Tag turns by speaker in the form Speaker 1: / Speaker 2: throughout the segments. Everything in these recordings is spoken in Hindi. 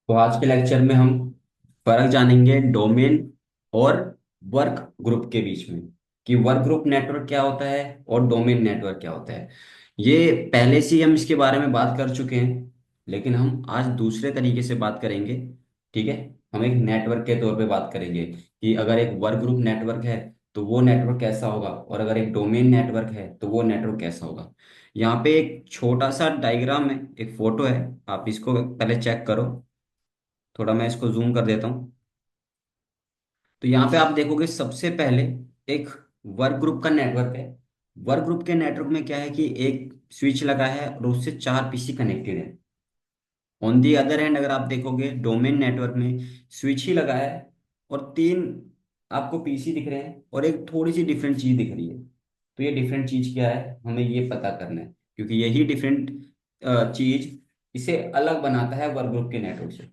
Speaker 1: तो आज के लेक्चर में हम फर्क जानेंगे डोमेन और वर्क ग्रुप के बीच में, कि वर्क ग्रुप नेटवर्क क्या होता है और डोमेन नेटवर्क क्या होता है। ये पहले से ही हम इसके बारे में बात कर चुके हैं, लेकिन हम आज दूसरे तरीके से बात करेंगे। ठीक है। हम एक नेटवर्क के तौर पे बात करेंगे कि अगर एक वर्क ग्रुप नेटवर्क है तो वो नेटवर्क कैसा होगा, और अगर एक डोमेन नेटवर्क है तो वो नेटवर्क कैसा होगा। यहाँ पे एक छोटा सा डायग्राम है, एक फोटो है, आप इसको पहले चेक करो। थोड़ा मैं इसको जूम कर देता हूँ। तो यहाँ पे आप देखोगे सबसे पहले एक वर्क ग्रुप का नेटवर्क है। वर्क ग्रुप के नेटवर्क में क्या है कि एक स्विच लगा है और उससे चार पीसी कनेक्टेड है। ऑन दी अदर हैंड अगर आप देखोगे डोमेन नेटवर्क में स्विच ही लगा है और तीन आपको पीसी दिख रहे हैं और एक थोड़ी सी डिफरेंट चीज दिख रही है। तो ये डिफरेंट चीज क्या है हमें ये पता करना है, क्योंकि यही डिफरेंट चीज इसे अलग बनाता है वर्क ग्रुप के नेटवर्क से।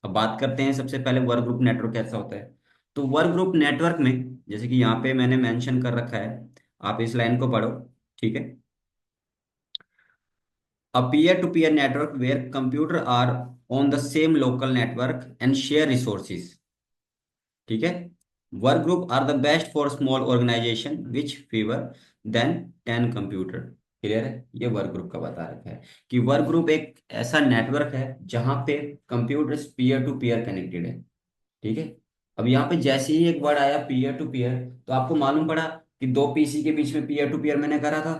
Speaker 1: अब बात करते हैं सबसे पहले वर्क ग्रुप नेटवर्क कैसा होता है। तो वर्क ग्रुप नेटवर्क में जैसे कि यहाँ पे मैंने मेंशन कर रखा है, आप इस लाइन को पढ़ो। ठीक है। A peer to peer network where computer are on the same local network and share resources. ठीक है। Work group are the best for small organisation which fewer than 10 computer. Clear है। ये वर्क ग्रुप का बता रखा है कि वर्क ग्रुप एक ऐसा नेटवर्क है जहां पे computers peer to peer connected है। ठीक है। अब यहाँ पे जैसे ही एक वर्ड आया पीयर टू पीयर, तो आपको मालूम पड़ा कि दो पीसी के बीच में पीयर टू पीयर मैंने करा था,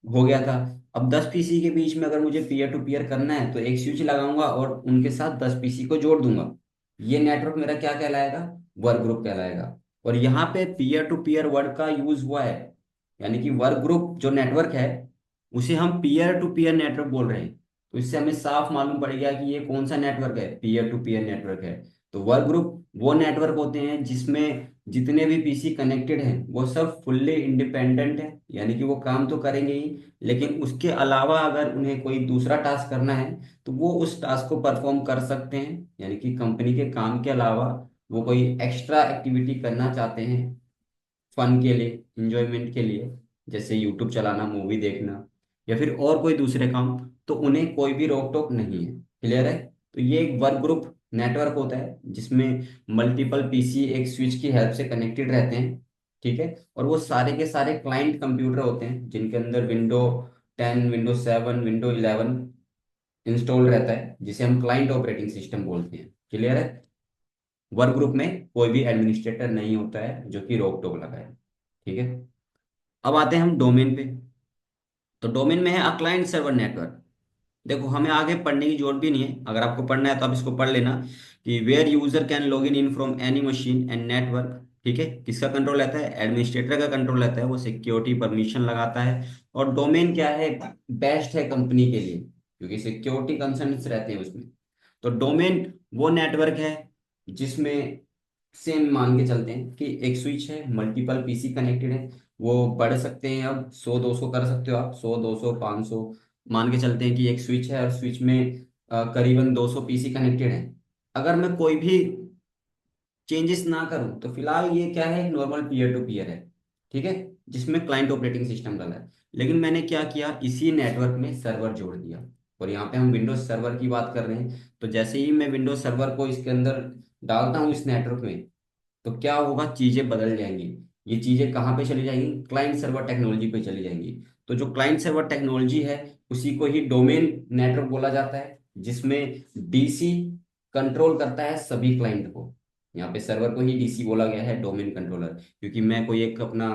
Speaker 1: हो गया था। अब 10 पीसी के बीच में अगर मुझे पीयर टू पीयर करना है तो एक स्विच लगाऊंगा और उनके साथ 10 पीसी को जोड़ दूंगा। ये नेटवर्क मेरा क्या कहलाएगा, वर्क ग्रुप कहलाएगा। और यहाँ पे पीयर टू पीयर वर्ड का यूज हुआ है, यानी कि वर्क ग्रुप जो नेटवर्क है उसे हम पीयर टू पीयर नेटवर्क बोल रहे हैं। तो इससे हमें साफ मालूम पड़ गया कि ये कौन सा नेटवर्क है, पीयर टू पीयर नेटवर्क है। तो वर्क ग्रुप वो नेटवर्क होते हैं जिसमें जितने भी पीसी कनेक्टेड हैं वो सब फुल्ली इंडिपेंडेंट है, यानी कि वो काम तो करेंगे ही, लेकिन उसके अलावा अगर उन्हें कोई दूसरा टास्क करना है तो वो उस टास्क को परफॉर्म कर सकते हैं। यानी कि कंपनी के काम के अलावा वो कोई एक्स्ट्रा एक्टिविटी करना चाहते हैं फन के लिए, इंजॉयमेंट के लिए, जैसे यूट्यूब चलाना, मूवी देखना या फिर और कोई दूसरे काम, तो उन्हें कोई भी रोक टोक नहीं है। क्लियर है। तो ये एक वर्क ग्रुप नेटवर्क होता है जिसमें मल्टीपल पीसी एक स्विच की हेल्प से कनेक्टेड रहते हैं। ठीक है। और वो सारे के सारे क्लाइंट कंप्यूटर होते हैं जिनके अंदर विंडो 10, विंडो 7, विंडो 11 इंस्टॉल रहता है, जिसे हम क्लाइंट ऑपरेटिंग सिस्टम बोलते हैं। क्लियर है। वर्क ग्रुप में कोई भी एडमिनिस्ट्रेटर नहीं होता है जो कि रोक टोक लगाए। ठीक है। अब आते हैं हम डोमेन पे। तो डोमेन में है अ क्लाइंट सर्वर नेटवर्क। देखो हमें आगे पढ़ने की जरूरत भी नहीं है, अगर आपको पढ़ना है तो आप इसको पढ़ लेना कि where user can log in from any machine and network. ठीक है। किसका कंट्रोल रहता है, एडमिनिस्ट्रेटर का कंट्रोल रहता है, वो सिक्योरिटी परमिशन लगाता है। और डोमेन क्या है, बेस्ट है कंपनी के लिए क्योंकि सिक्योरिटी कंसर्न्स रहते हैं उसमें। तो डोमेन वो नेटवर्क है जिसमें सेम मान के चलते हैं कि एक स्विच है, मल्टीपल पीसी कनेक्टेड है। वो बढ़ सकते हैं, अब 100 200 कर सकते हो आप, 100 200 500 मान के चलते हैं कि एक स्विच है और स्विच में करीबन 200 पीसी कनेक्टेड है। अगर मैं कोई भी चेंजेस ना करूं तो फिलहाल ये क्या है, नॉर्मल पीयर टू पीयर है। ठीक है। जिसमें क्लाइंट ऑपरेटिंग सिस्टम डाला है। लेकिन मैंने क्या किया, इसी नेटवर्क में सर्वर जोड़ दिया। और यहाँ पे हम विंडोज सर्वर की बात कर रहे हैं, तो जैसे ही मैं विंडोज सर्वर को इसके अंदर डालता हूँ इस नेटवर्क में, तो क्या होगा, चीजें बदल जाएंगी। ये चीजें कहाँ पे चली जाएंगी, क्लाइंट सर्वर टेक्नोलॉजी पे चली जाएंगी। तो जो क्लाइंट सर्वर टेक्नोलॉजी है उसी को ही डोमेन नेटवर्क बोला जाता है, जिसमें डीसी कंट्रोल करता है सभी क्लाइंट को। यहाँ पे सर्वर को ही डीसी बोला गया है, डोमेन कंट्रोलर, क्योंकि मैं कोई एक अपना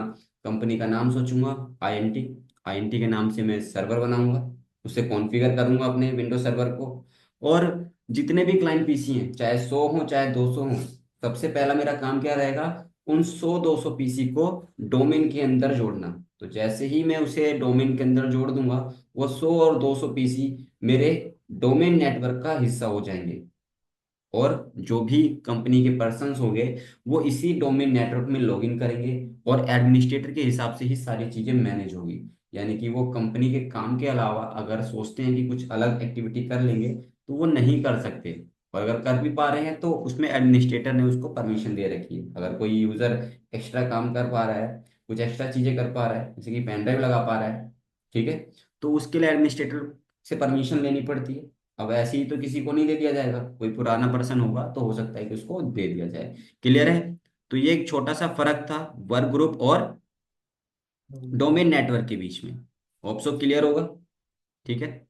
Speaker 1: कंपनी का नाम सोचूंगा, आईएनटी। आईएनटी के नाम से मैं सर्वर बनाऊंगा, उससे कॉन्फ़िगर करूंगा अपने विंडो सर्वर को। और जितने भी क्लाइंट पीसी हैं, चाहे 100 हो चाहे 200 हो, सबसे पहला मेरा काम क्या रहेगा, उन 100 200 पीसी को डोमेन के अंदर जोड़ना। तो जैसे ही मैं उसे डोमेन के अंदर जोड़ दूंगा, वो 100 और 200 पीसी मेरे डोमेन नेटवर्क का हिस्सा हो जाएंगे। और जो भी कंपनी के पर्सन्स होंगे वो इसी डोमेन नेटवर्क में लॉगिन करेंगे, और एडमिनिस्ट्रेटर के हिसाब से ही सारी चीजें मैनेज होगी। यानी कि वो कंपनी के काम के अलावा अगर सोचते हैं कि कुछ अलग एक्टिविटी कर लेंगे तो वो नहीं कर सकते। और अगर कर भी पा रहे हैं तो उसमें एडमिनिस्ट्रेटर ने उसको परमिशन दे रखी है। अगर कोई यूजर एक्स्ट्रा काम कर पा रहा है, कुछ एक्स्ट्रा चीजें कर पा रहा है, जैसे कि पेन ड्राइव लगा पा रहा है, ठीक है, तो उसके लिए एडमिनिस्ट्रेटर से परमिशन लेनी पड़ती है। अब ऐसे ही तो किसी को नहीं दे दिया जाएगा, कोई पुराना पर्सन होगा तो हो सकता है कि उसको दे दिया जाए। क्लियर है? तो ये एक छोटा सा फर्क था वर्क ग्रुप और डोमेन नेटवर्क के बीच में। होप सो क्लियर होगा। ठीक है।